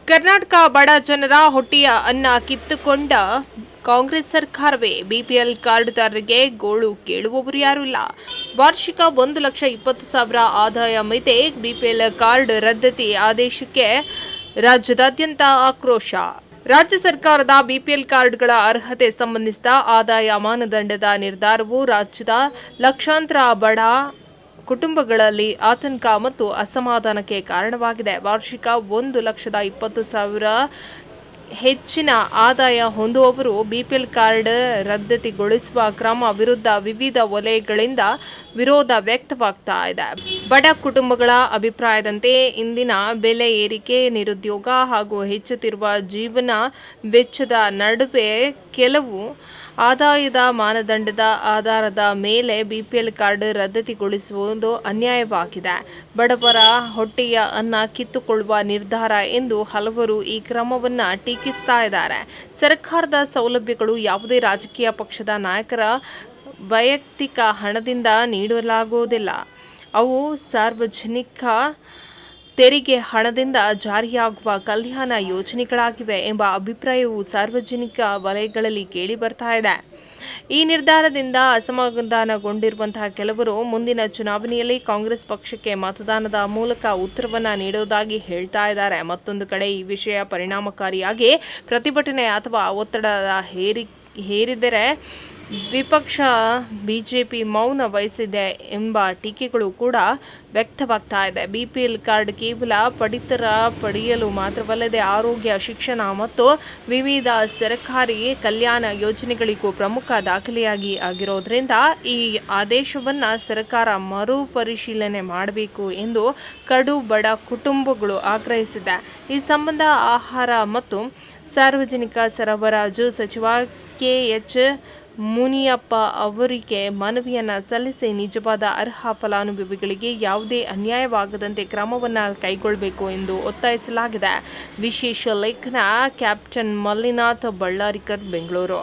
ಕರ್ನಾಟಕ ಬಡ ಜನರ ಹೊಟ್ಟೆಯ ಅನ್ನ ಕಿತ್ತುಕೊಂಡ ಕಾಂಗ್ರೆಸ್ ಸರ್ಕಾರವೇ. ಬಿಪಿಎಲ್ ಕಾರ್ಡ್ದಾರರಿಗೆ ಗೋಳು ಕೇಳುವವರು ಯಾರೂ ಇಲ್ಲ. ವಾರ್ಷಿಕ 1,20,000 ಆದಾಯ ಮಿತಿ ಬಿಪಿಎಲ್ ಕಾರ್ಡ್ ರದ್ದತಿ ಆದೇಶಕ್ಕೆ ರಾಜ್ಯದಾದ್ಯಂತ ಆಕ್ರೋಶ. ರಾಜ್ಯ ಸರ್ಕಾರದ ಬಿಪಿಎಲ್ ಕಾರ್ಡ್ಗಳ ಅರ್ಹತೆ ಸಂಬಂಧಿಸಿದ ಆದಾಯ ಮಾನದಂಡದ ನಿರ್ಧಾರವು ರಾಜ್ಯದ ಲಕ್ಷಾಂತರ ಬಡ ಕುಟುಂಬಗಳಲ್ಲಿ ಆತಂಕ ಮತ್ತು ಅಸಮಾಧಾನಕ್ಕೆ ಕಾರಣವಾಗಿದೆ. ವಾರ್ಷಿಕ 1,20,000 ಹೆಚ್ಚಿನ ಆದಾಯ ಹೊಂದುವವರು ಬಿಪಿಎಲ್ ಕಾರ್ಡ್ ರದ್ದತಿಗೊಳಿಸುವ ಕ್ರಮ ವಿರುದ್ಧ ವಿವಿಧ ವಲಯಗಳಿಂದ ವಿರೋಧ ವ್ಯಕ್ತವಾಗ್ತಾ ಇದೆ. ಬಡ ಕುಟುಂಬಗಳ ಅಭಿಪ್ರಾಯದಂತೆ ಇಂದಿನ ಬೆಲೆ ಏರಿಕೆ, ನಿರುದ್ಯೋಗ ಹಾಗೂ ಹೆಚ್ಚುತ್ತಿರುವ ಜೀವನ ವೆಚ್ಚದ ನಡುವೆ ಕೆಲವು ಆದಾಯದ ಮಾನದಂಡದ ಆಧಾರದ ಮೇಲೆ ಬಿಪಿಎಲ್ ಕಾರ್ಡ್ ರದ್ದತಿಗೊಳಿಸುವುದು ಅನ್ಯಾಯವಾಗಿದೆ. ಬಡವರ ಹೊಟ್ಟೆಯ ಅನ್ನ ಕಿತ್ತುಕೊಳ್ಳುವ ನಿರ್ಧಾರ ಎಂದು ಹಲವರು ಈ ಕ್ರಮವನ್ನು ಟೀಕಿಸ್ತಾ ಇದ್ದಾರೆ. ಸರ್ಕಾರದ ಸೌಲಭ್ಯಗಳು ಯಾವುದೇ ರಾಜಕೀಯ ಪಕ್ಷದ ನಾಯಕರ ವೈಯಕ್ತಿಕ ಹಣದಿಂದ ನೀಡಲಾಗುವುದಿಲ್ಲ. ಅವು ಸಾರ್ವಜನಿಕ ತೆರಿಗೆ ಹಣದಿಂದ ಜಾರಿಯಾಗುವ ಕಲ್ಯಾಣ ಯೋಜನೆಗಳಾಗಿವೆ ಎಂಬ ಅಭಿಪ್ರಾಯವು ಸಾರ್ವಜನಿಕ ವಲಯಗಳಲ್ಲಿ ಕೇಳಿ ಬರ್ತಾ ಇದೆ. ಈ ನಿರ್ಧಾರದಿಂದ ಅಸಮಾಧಾನಗೊಂಡಿರುವಂತಹ ಕೆಲವರು ಮುಂದಿನ ಚುನಾವಣೆಯಲ್ಲಿ ಕಾಂಗ್ರೆಸ್ ಪಕ್ಷಕ್ಕೆ ಮತದಾನದ ಮೂಲಕ ಉತ್ತರವನ್ನು ನೀಡುವುದಾಗಿ ಹೇಳ್ತಾ ಇದ್ದಾರೆ. ಮತ್ತೊಂದು ಕಡೆ ಈ ವಿಷಯ ಪರಿಣಾಮಕಾರಿಯಾಗಿ ಪ್ರತಿಭಟನೆ ಅಥವಾ ಒತ್ತಡ ಹೇರಿದರೆ ವಿಪಕ್ಷ ಬಿಜೆಪಿ ಮೌನ ವಹಿಸಿದೆ ಎಂಬ ಟೀಕೆಗಳು ಕೂಡ ವ್ಯಕ್ತವಾಗ್ತಾ ಇದೆ. ಬಿಪಿಎಲ್ ಕಾರ್ಡ್ ಕೇವಲ ಪಡಿತರ ಪಡೆಯಲು ಮಾತ್ರವಲ್ಲದೆ ಆರೋಗ್ಯ, ಶಿಕ್ಷಣ ಮತ್ತು ವಿವಿಧ ಸರ್ಕಾರಿ ಕಲ್ಯಾಣ ಯೋಜನೆಗಳಿಗೂ ಪ್ರಮುಖ ದಾಖಲೆಯಾಗಿ ಆಗಿರೋದ್ರಿಂದ ಈ ಆದೇಶವನ್ನು ಸರ್ಕಾರ ಮರುಪರಿಶೀಲನೆ ಮಾಡಬೇಕು ಎಂದು ಕಡು ಬಡ ಕುಟುಂಬಗಳು ಆಗ್ರಹಿಸಿದೆ. ಈ ಸಂಬಂಧ ಆಹಾರ ಮತ್ತು ಸಾರ್ವಜನಿಕ ಸರಬರಾಜು ಸಚಿವ ಕೆ.ಎಚ್. ಮುನಿಯಪ್ಪ ಅವರಿಗೆ ಮನವಿಯನ್ನು ಸಲ್ಲಿಸಿ ನಿಜವಾದ ಅರ್ಹ ಫಲಾನುಭವಿಗಳಿಗೆ ಯಾವುದೇ ಅನ್ಯಾಯವಾಗದಂತೆ ಕ್ರಮವನ್ನು ಕೈಗೊಳ್ಳಬೇಕು ಎಂದು ಒತ್ತಾಯಿಸಲಾಗಿದೆ. ವಿಶೇಷ ಲೇಖನ ಕ್ಯಾಪ್ಟನ್ ಮಲ್ಲಿನಾಥ್ ಬಳ್ಳಾರಿಕರ್, ಬೆಂಗಳೂರು.